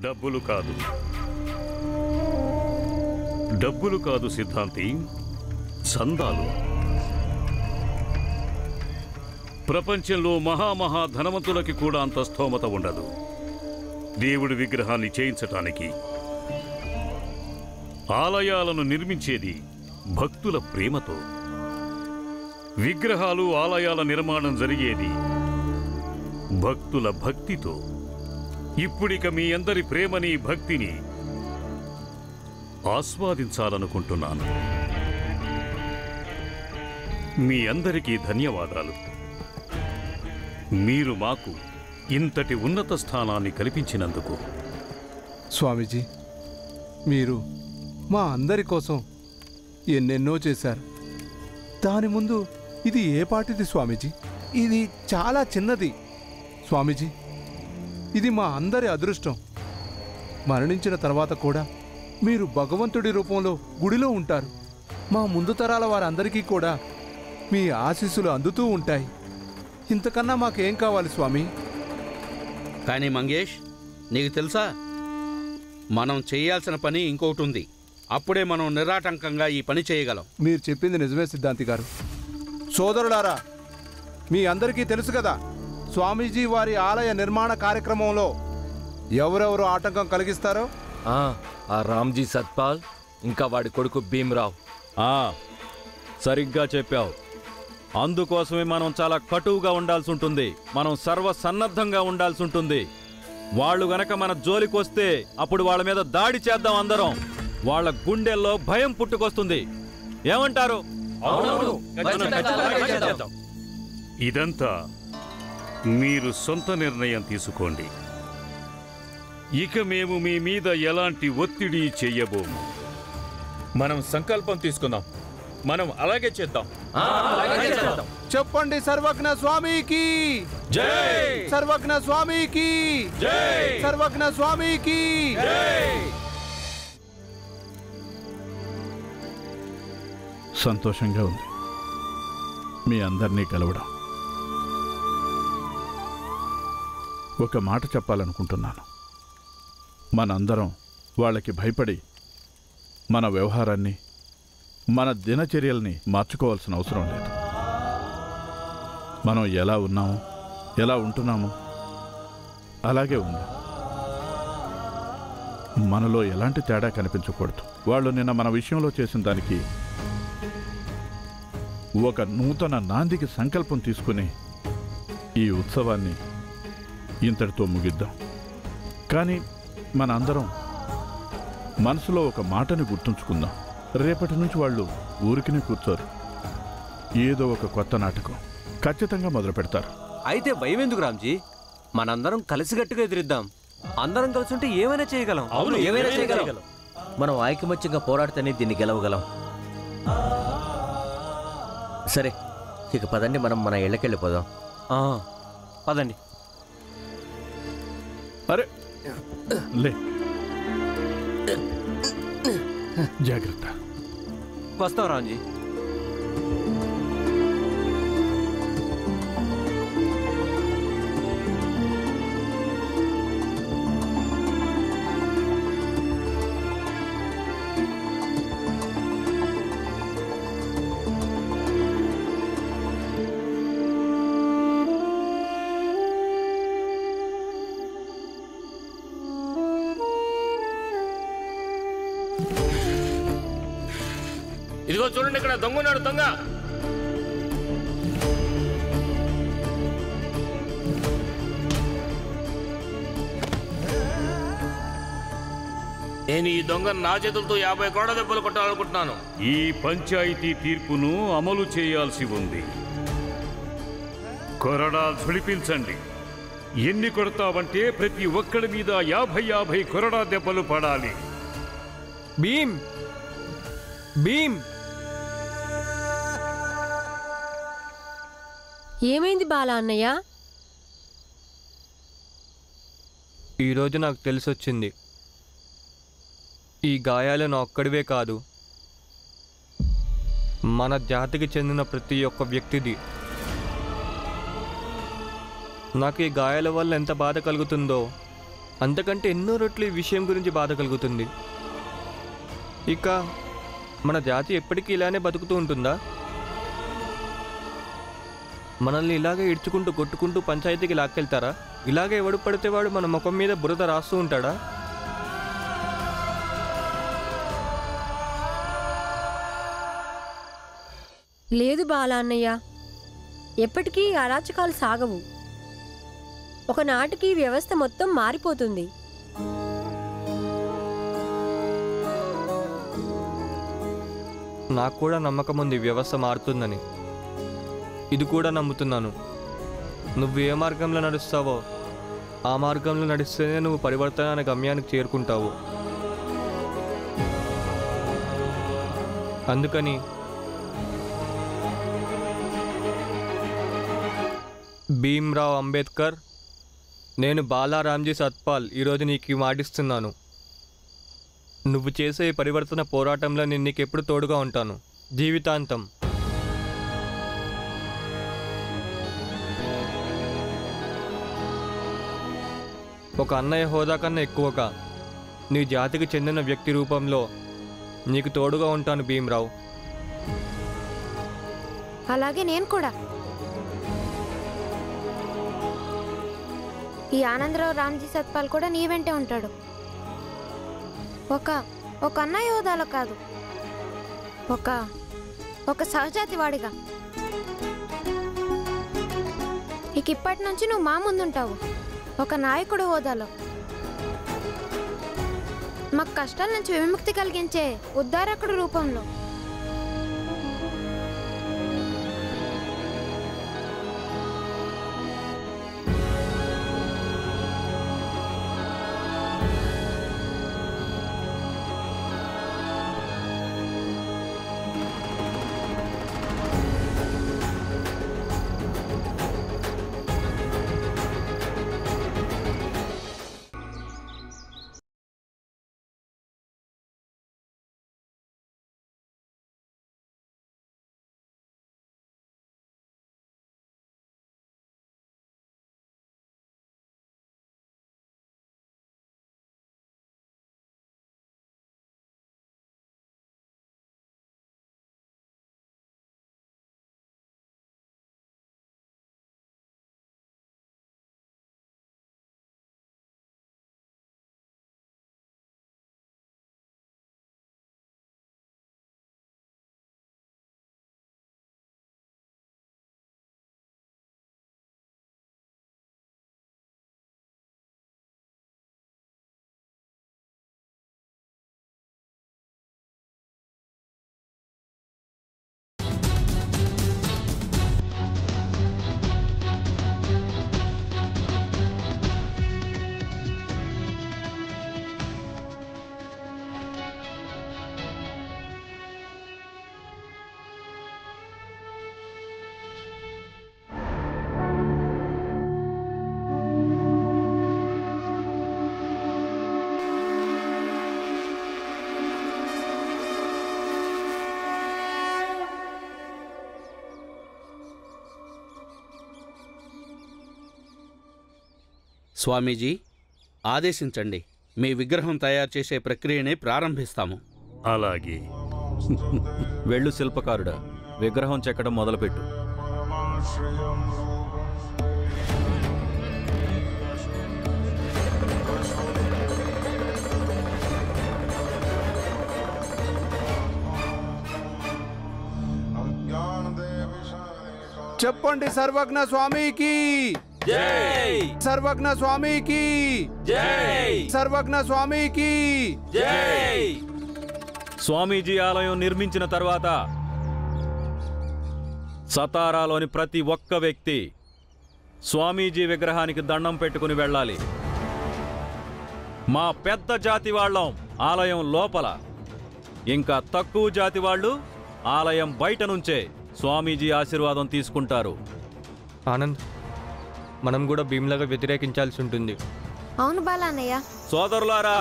డబ్బులు కాదు, డబ్బులు కాదు సిద్ధాంతి, చందాలు. ప్రపంచంలో మహామహా ధనవంతులకి కూడా అంత స్థోమత ఉండదు దేవుడి విగ్రహాన్ని చేయించటానికి. ఆలయాలను నిర్మించేది భక్తుల ప్రేమతో. విగ్రహాలు ఆలయాల నిర్మాణం జరిగేది భక్తుల భక్తితో. ఇప్పుడిక మీ అందరి ప్రేమని భక్తిని ఆస్వాదించాలనుకుంటున్నాను. మీ అందరికీ ధన్యవాదాలు. మీరు మాకు ఇంతటి ఉన్నత స్థానాన్ని కల్పించినందుకు. స్వామీజీ, మీరు మా అందరి కోసం ఎన్నెన్నో చేశారు. దాని ముందు ఇది ఏ పాటిది స్వామీజీ? ఇది చాలా చిన్నది స్వామీజీ. ఇది మా అందరి అదృష్టం. మరణించిన తర్వాత కూడా మీరు భగవంతుడి రూపంలో గుడిలో ఉంటారు. మా ముందు తరాల వారందరికీ కూడా మీ ఆశీస్సులు అందుతూ ఉంటాయి. ఇంతకన్నా మాకేం కావాలి స్వామి? కానీ మంగేష్, నీకు తెలుసా, మనం చేయాల్సిన పని ఇంకొకటి ఉంది. అప్పుడే మనం నిరాటంకంగా ఈ పని చేయగలం. మీరు చెప్పింది నిజమే సిద్ధాంతి గారు. సోదరులారా, మీ అందరికీ తెలుసు కదా, స్వామీజీ వారి ఆలయ నిర్మాణ కార్యక్రమంలో ఎవరెవరు ఆటంకం కలిగిస్తారో? ఆ రామ్జీ సత్పాల్, ఇంకా వాడి కొడుకు భీమ్రావ్. సరిగ్గా చెప్పావు. అందుకోసమే మనం చాలా కటువుగా ఉండాల్సి ఉంటుంది. మనం సర్వసన్నద్ధంగా ఉండాల్సి ఉంటుంది. వాళ్ళు గనక మన జోలికొస్తే అప్పుడు వాళ్ళ మీద దాడి చేద్దాం అందరం. వాళ్ళ గుండెల్లో భయం పుట్టుకొస్తుంది. ఏమంటారు? ఇదంతా మీరు సొంత నిర్ణయం తీసుకోండి. ఇక మేము మీ మీద ఎలాంటి ఒత్తిడి చెయ్యబోము. మనం సంకల్పం తీసుకుందాం. మనం అలాగే చేద్దాం. చెప్పండి, సర్వజ్ఞ స్వామికి జై! సర్వజ్ఞ స్వామికి జై! సర్వజ్ఞ స్వామికి జై! సంతోషంగా ఉంది మీ అందరినీ కలవడం. ఒక మాట చెప్పాలనుకుంటున్నాను. మనందరం వాళ్ళకి భయపడి మన వ్యవహారాన్ని, మన దినచర్యల్ని మార్చుకోవాల్సిన అవసరం లేదు. మనం ఎలా ఉన్నామో, ఎలా ఉంటున్నామో అలాగే ఉందాం. మనలో ఎలాంటి తేడా కనిపించకూడదు. వాళ్ళు నిన్న మన విషయంలో చేసిన దానికి ఒక నూతన నాందికి సంకల్పం తీసుకుని ఈ ఉత్సవాన్ని ఇంతటితో ముగిద్దాం. కానీ మన అందరం మనసులో ఒక మాటని గుర్తుంచుకుందాం. రేపటి నుంచి వాళ్ళు ఊరికినే కూర్చోరు. ఏదో ఒక కొత్త నాటకం ఖచ్చితంగా మొదలు పెడతారు. అయితే భయం ఎందుకు రామ్జీ? మనందరం కలిసిగట్టుగా ఎదిరిద్దాం. అందరం కలిసి ఉంటే ఏమైనా చేయగలం. అవును, ఏమైనా చేయగలం. మనం ఐకమత్యంగా పోరాడితేనే దీన్ని గెలవగలం. సరే, ఇక పదండి, మనం మన ఇళ్ళకెళ్ళిపోదాం. పదండి. అరే లే, జాగ్రత్త. వస్తాం రామ్జీ. ఇదిగో చూడండి, ఇక్కడ దొంగ ఉన్నాడు. దొంగ! నేను ఈ దొంగ నా చేతులతో 50 కోట్ల దెబ్బలు కొట్టాలనుకుంటున్నాను. ఈ పంచాయతీ తీర్పును అమలు చేయాల్సి ఉంది. కొరడా ఝుళిపించండి. ఎన్ని కొడతావంటే ప్రతి ఒక్కడి మీద 50 కొరడా దెబ్బలు పడాలి. భీమ్! భీమ్! ఏమైంది బాలా అన్నయ్య? ఈరోజు నాకు తెలిసొచ్చింది, ఈ గాయాలు నా ఒక్కడివే కాదు, మన జాతికి చెందిన ప్రతి ఒక్క వ్యక్తిది. నాకు ఈ గాయాల వల్ల ఎంత బాధ కలుగుతుందో అంతకంటే ఎన్నో రెట్లు ఈ విషయం గురించి బాధ కలుగుతుంది. ఇక మన జాతి ఎప్పటికీ ఇలానే బతుకుతూ ఉంటుందా? మనల్ని ఇలాగే ఇడ్చుకుంటూ కొట్టుకుంటూ పంచాయతీకి లాక్కెళ్తారా? ఇలాగే ఎవడు పడితే వాడు మన ముఖం మీద బురద రాస్తూ ఉంటాడా? లేదు బాలా అన్నయ్య, ఎప్పటికీ అరాచకాలు సాగవు. ఒకనాటికి వ్యవస్థ మొత్తం మారిపోతుంది. నాకు కూడా నమ్మకం ఉంది వ్యవస్థ మారుతుందని. ఇది కూడా నమ్ముతున్నాను. నువ్వు ఏ మార్గంలో నడుస్తావో ఆ మార్గంలో నడిస్తేనే నువ్వు పరివర్తన అనే గమ్యానికి చేరుకుంటావు. అందుకని భీమ్రావ్ అంబేద్కర్, నేను బాలా రామ్జీ సత్పాల్ ఈరోజు నీకు మాటిస్తున్నాను. నువ్వు చేసే ఈ పరివర్తన పోరాటంలో నేను నీకెప్పుడు తోడుగా ఉంటాను, జీవితాంతం. ఒక అన్నయ్య హోదా కన్నా ఎక్కువగా నీ జాతికి చెందిన వ్యక్తి రూపంలో నీకు తోడుగా ఉంటాను భీమ్రావ్. అలాగే నేను కూడా. ఈ ఆనందరావు రామ్జీ సత్పాల్ కూడా నీ వెంటే ఉంటాడు. ఒక అన్నయ్య హోదాలో కాదు, ఒక సహజాతి వాడిగా. ఇక ఇప్పటి నుంచి నువ్వు మా ముందుంటావు, ఒక నాయకుడు హోదాలో. మాకు కష్టాల నుంచి విముక్తి కలిగించే ఉద్ధారకుడు రూపంలో. స్వామీజీ, ఆదేశించండి. మీ విగ్రహం తయారు చేసే ప్రక్రియని ప్రారంభిస్తాము. అలాగే. వెళ్ళు శిల్పకారుడా, విగ్రహం చెక్కడం మొదలుపెట్టు. చెప్పండి సర్వజ్ఞ స్వామికి జై! సర్వజ్ఞ స్వామికి జై! సర్వజ్ఞ స్వామికి జై! స్వామీజీ ఆలయం నిర్మించిన తర్వాత సతారాలోని ప్రతి ఒక్క వ్యక్తి స్వామీజీ విగ్రహానికి దండం పెట్టుకుని వెళ్ళాలి. మా పెద్ద జాతి వాళ్ళం ఆలయం లోపల, ఇంకా తక్కువ జాతి వాళ్ళు ఆలయం బయట నుంచే స్వామీజీ ఆశీర్వాదం తీసుకుంటారు. ఆనంద్, మనం కూడా భీమ్లాగా వ్యతిరేకించాల్సి ఉంటుంది. అవును బాలా అన్నయ్య. సోదరులారా,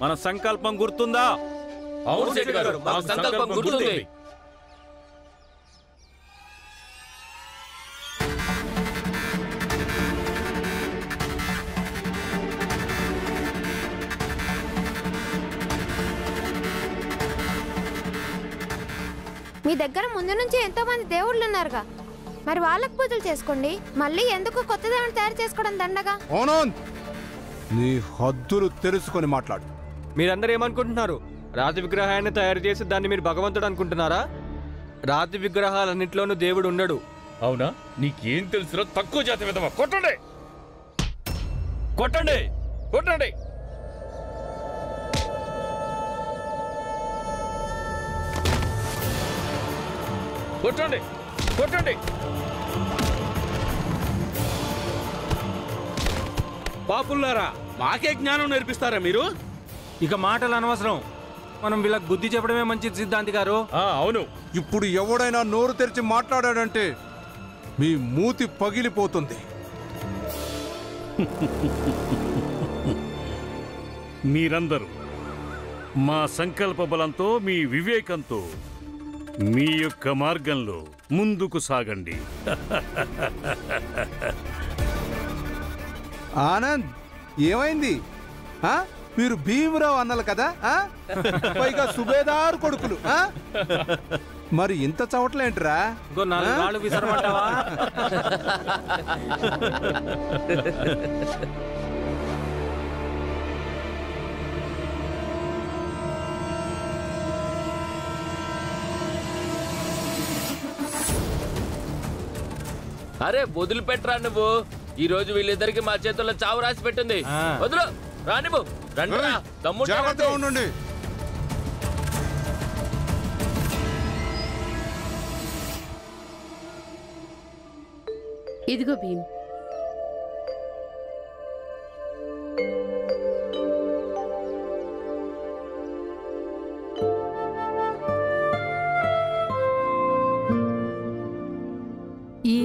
మన సంకల్పం గుర్తుందా? అవును శెట్టి గారు, మా సంకల్పం గుర్తుంది. మీ దగ్గర ముందు నుంచి ఎంతో మంది దేవుళ్ళు ఉన్నారుగా, మరి వాళ్ళకు పూజలు చేసుకోండి. మళ్ళీ ఎందుకు కొత్త దేవుని తయారు చేసుకోవడం దండగా? నీ హద్దులు తెలుసుకొని మాట్లాడు. మీరందరూ ఏమనుకుంటున్నారు? రాతి విగ్రహాన్ని తయారు చేసి దాన్ని మీరు భగవంతుడు అనుకుంటున్నారా? రాతి విగ్రహాలన్నింటిలోనూ దేవుడు ఉండడు. అవునా? నీకేం తెలుసురా తక్కువ జాతి విధవా? కొట్టండి కొట్టండి కొట్టండి. కొట్టండి కొట్టండి. పాపుల్లారా, మాకే జ్ఞానం నేర్పిస్తారా మీరు? ఇక మాటలు అనవసరం, మనం వీళ్ళకి బుద్ధి చెప్పడమే మంచిది సిద్ధాంతి గారు. అవును. ఇప్పుడు ఎవడైనా నోరు తెరిచి మాట్లాడాడంటే మీ మూతి పగిలిపోతుంది. మీరందరూ మా సంకల్ప బలంతో, మీ వివేకంతో మీ యొక్క మార్గంలో ముందుకు సాగండి. ఆనంద్, ఏమైంది? మీరు భీమరావు అన్నలు కదా, పైగా సుబేదార్ కొడుకులు. మరి ఇంత చవట్లేంట్రా? విసరమంటావా? అరే వదిలిపెట్టరా నువ్వు. ఈ రోజు వీళ్ళిద్దరికి మా చేతుల్లో చావు రాసి పెట్టింది. వదులు రానివ్వు. రండిరా తమ్ముడు. ఉండండి. ఇదిగో భీమ్. ఈ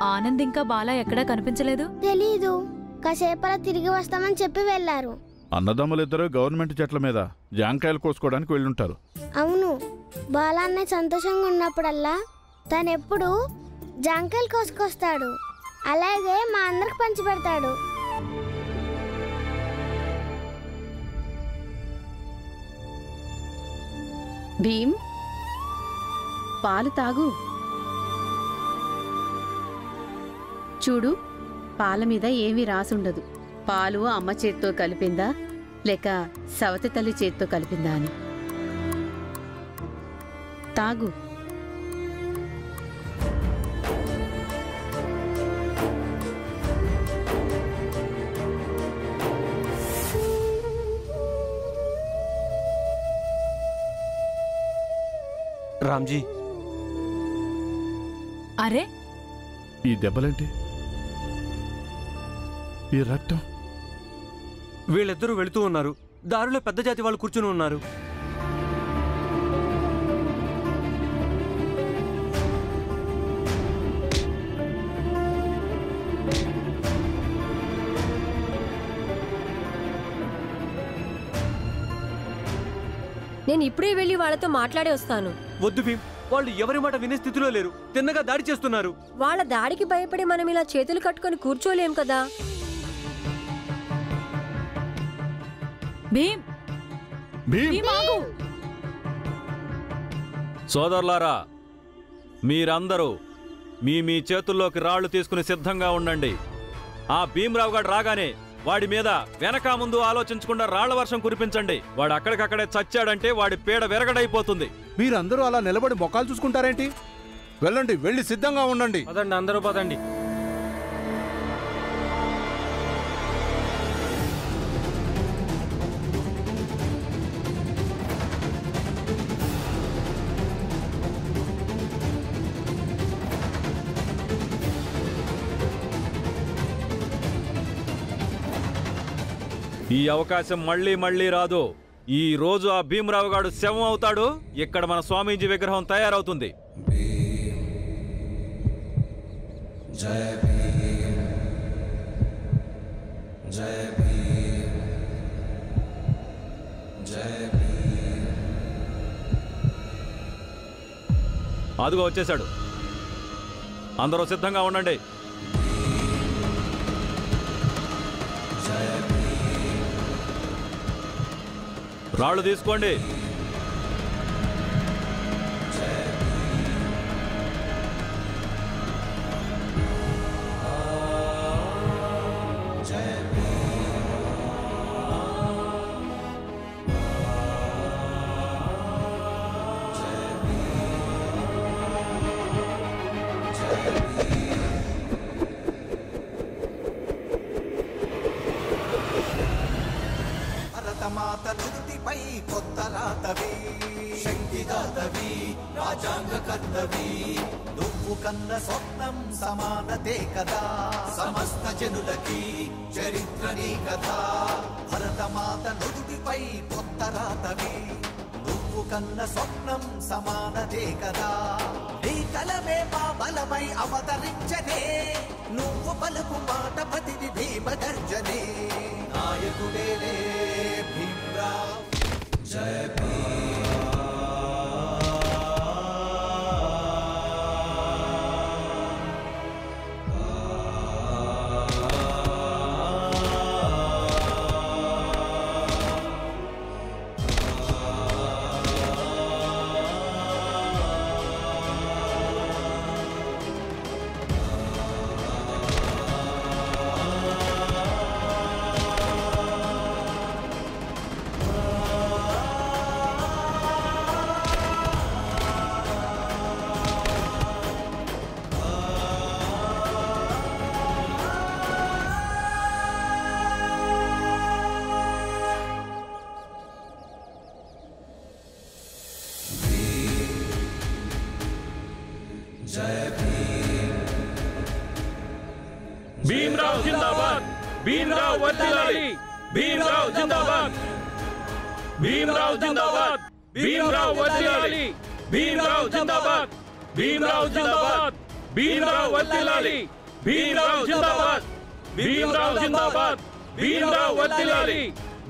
ఆనంద్ ఇంకా బాలా ఎక్కడా కనిపించలేదు. తెలీదు, కాసేపలా తిరిగి వస్తామని చెప్పి వెళ్లారు. అన్నదమ్ములిద్దరూ గవర్నమెంట్ చెట్ల మీద జాంకాయలు కోసుకోవడానికి వెళ్ళుంటారు. అవును, బాలా అన్నయ్య సంతోషంగా ఉన్నప్పుడల్లా తనెప్పుడు జాంకాయలు కోసుకొస్తాడు. అలాగే మా అందరికి పంచి పెడతాడు. భీమ్, పాలు తాగు. చూడు, పాల మీద ఏమీ రాసుండదు. పాలు అమ్మ చేత్తో కలిపిందా లేక సవతి తల్లి చేత్తో కలిపిందా అని. తాగు. రామ్జీ, అరే ఈ దెబ్బలేంటి? ఈ రక్తం? వీళ్ళిద్దరూ వెళుతూ ఉన్నారు. దారిలో పెద్ద జాతి వాళ్ళు కూర్చుని ఉన్నారు. నేను ఇప్పుడే వెళ్ళి వాళ్ళతో మాట్లాడి వస్తాను. వద్దు భీమ్, వాళ్ళు ఎవరి మాట వినే స్థితిలో లేరు. తిన్నగా దాడి చేస్తున్నారు. వాళ్ళ దాడికి భయపడి మనం ఇలా చేతులు కట్టుకొని కూర్చోలేం కదా. భీమ్, భీమ్ ఆగు. సోదరులారా, మీరందరూ మీ మీ చేతుల్లోకి రాళ్లు తీసుకుని సిద్ధంగా ఉండండి. ఆ భీమరావు గారు రాగానే వాడి మీద వెనక ముందు ఆలోచించకుండా రాళ్ల వర్షం కురిపించండి. వాడు అక్కడికక్కడే చచ్చాడంటే వాడి పీడ విరగడైపోతుంది. మీరందరూ అలా నిలబడి మొక్కలు చూసుకుంటారేంటి? వెళ్ళండి, వెళ్ళి సిద్ధంగా ఉండండి. పదండి, అందరూ పదండి. ఈ అవకాశం మళ్ళీ మళ్ళీ రాదు. ఈ రోజు ఆ భీమరావు గారు శవం అవుతాడు. ఇక్కడ మన స్వామీజీ విగ్రహం తయారవుతుంది. అదిగో వచ్చేశాడు. అందరూ సిద్ధంగా ఉండండి. రాళ్ళు తీసుకోండి. భరతమాత నుదుటిపై కొత్త రాతవి, శక్తిదాతవి, రాజాంగ కర్తవి, నువ్వు కన్న స్వప్నం సమానతే కదా, సమస్త జనులకి చరిత్ర నీ కదా. భరతమాత నుదుటిపై కొత్త రాతవి, నువ్వు కన్న స్వప్నం సమానతే కదా. నీ కలమే మా బలమై అవతరించనే, నువ్వు పలుకు మాట పతిని భీమగర్జనే. నాయకుడేలే భీమ్రావ్, జయ భీమ్. భీమ్రావ్ జిందాబాద్, భీమ్రావ్ వర్ధిల్లాలి, భీమ్రావ్ జిందాబాద్, భీమ్రావ్ జిందాబాద్, భీమ్రావ్ వర్ధిల్లాలి, భీమ్రావ్ జిందాబాద్, భీమ్రావ్ జిందాబాద్, భీమ్రావ్ వర్ధిల్లాలి, భీమ్రావ్ జిందాబాద్, భీమ్రావ్ జిందాబాద్, భీమ్రావ్ వర్ధిల్లాలి,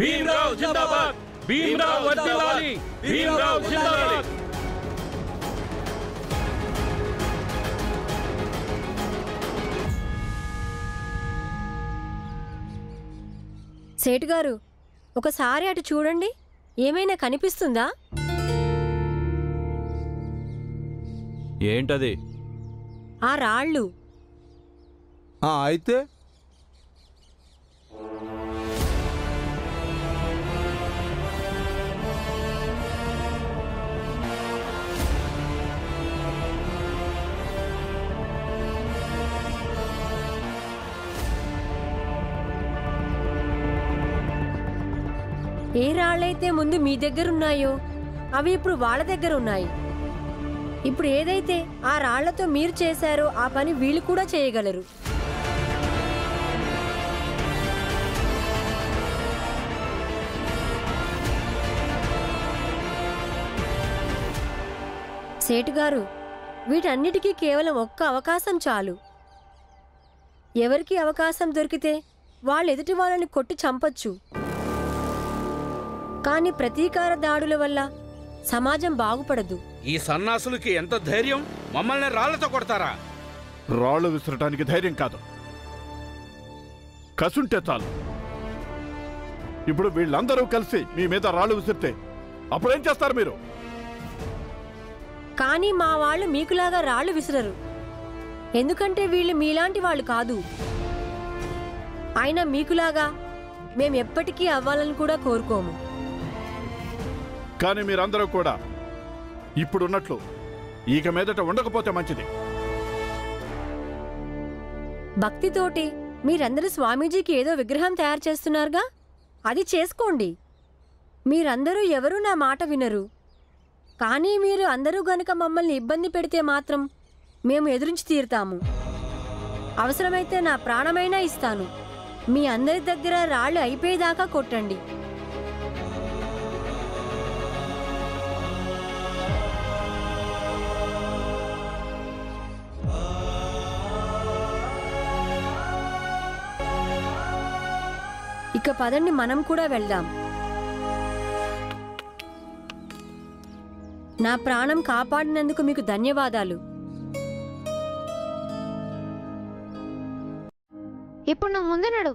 భీమ్రావ్ జిందాబాద్, భీమ్రావ్ వర్ధిల్లాలి, భీమ్రావ్ జిందాబాద్. సేటు గారు, ఒకసారి అటు చూడండి, ఏమైనా కనిపిస్తుందా? ఏంటది? ఆ రాళ్ళు. అయితే ఏ రాళ్ళైతే ముందు మీ దగ్గర ఉన్నాయో అవి ఇప్పుడు వాళ్ళ దగ్గర ఉన్నాయి. ఇప్పుడు ఏదైతే ఆ రాళ్లతో మీరు చేశారో ఆ పని వీళ్ళు కూడా చేయగలరు. సేటు గారు, వీటన్నిటికీ కేవలం ఒక్క అవకాశం చాలు. ఎవరికి అవకాశం దొరికితే వాళ్ళు ఎదుటి వాళ్ళని కొట్టి చంపొచ్చు. కానీ ప్రతీకార దాడుల వల్ల సమాజం బాగుపడదు. ఈ సన్నాసులకి ఎంత ధైర్యం! మమ్మల్ని రాళ్లతో కొడతారా? రాళ్ళు విసరటానికి ధైర్యం కాదు, కసుంటే చాలు. ఇప్పుడు వీళ్ళందరూ కలిసి మీ మీద రాళ్ళు విసిరితే అప్పుడేం చేస్తారు మీరు? కానీ మా వాళ్ళు మీకులాగా రాళ్ళు విసిరరు, ఎందుకంటే వీళ్ళు మీలాంటి వాళ్ళు కాదు. అయినా మీకులాగా మేం ఎప్పటికీ అవ్వాలని కూడా కోరుకోము. కానీ మీరందరూ కూడా ఇప్పుడున్నట్లు ఇక మీదట ఉండకపోతే మంచిది. భక్తితోటి మీరందరూ స్వామీజీకి ఏదో విగ్రహం తయారు చేస్తున్నారుగా, అది చేసుకోండి. మీరందరూ ఎవరూ నా మాట వినరు. కానీ మీరు అందరూ గనుక మమ్మల్ని ఇబ్బంది పెడితే మాత్రం మేము ఎదురించి తీరుతాము. అవసరమైతే నా ప్రాణమైనా ఇస్తాను. మీ అందరి దగ్గర రాళ్ళు అయిపోయేదాకా కొట్టండి. ఇక పదండి, మనం కూడా వెళ్దాం. నా ప్రాణం కాపాడినందుకు మీకు ధన్యవాదాలు. ఇప్పుడు నువ్వు ముందు నడు.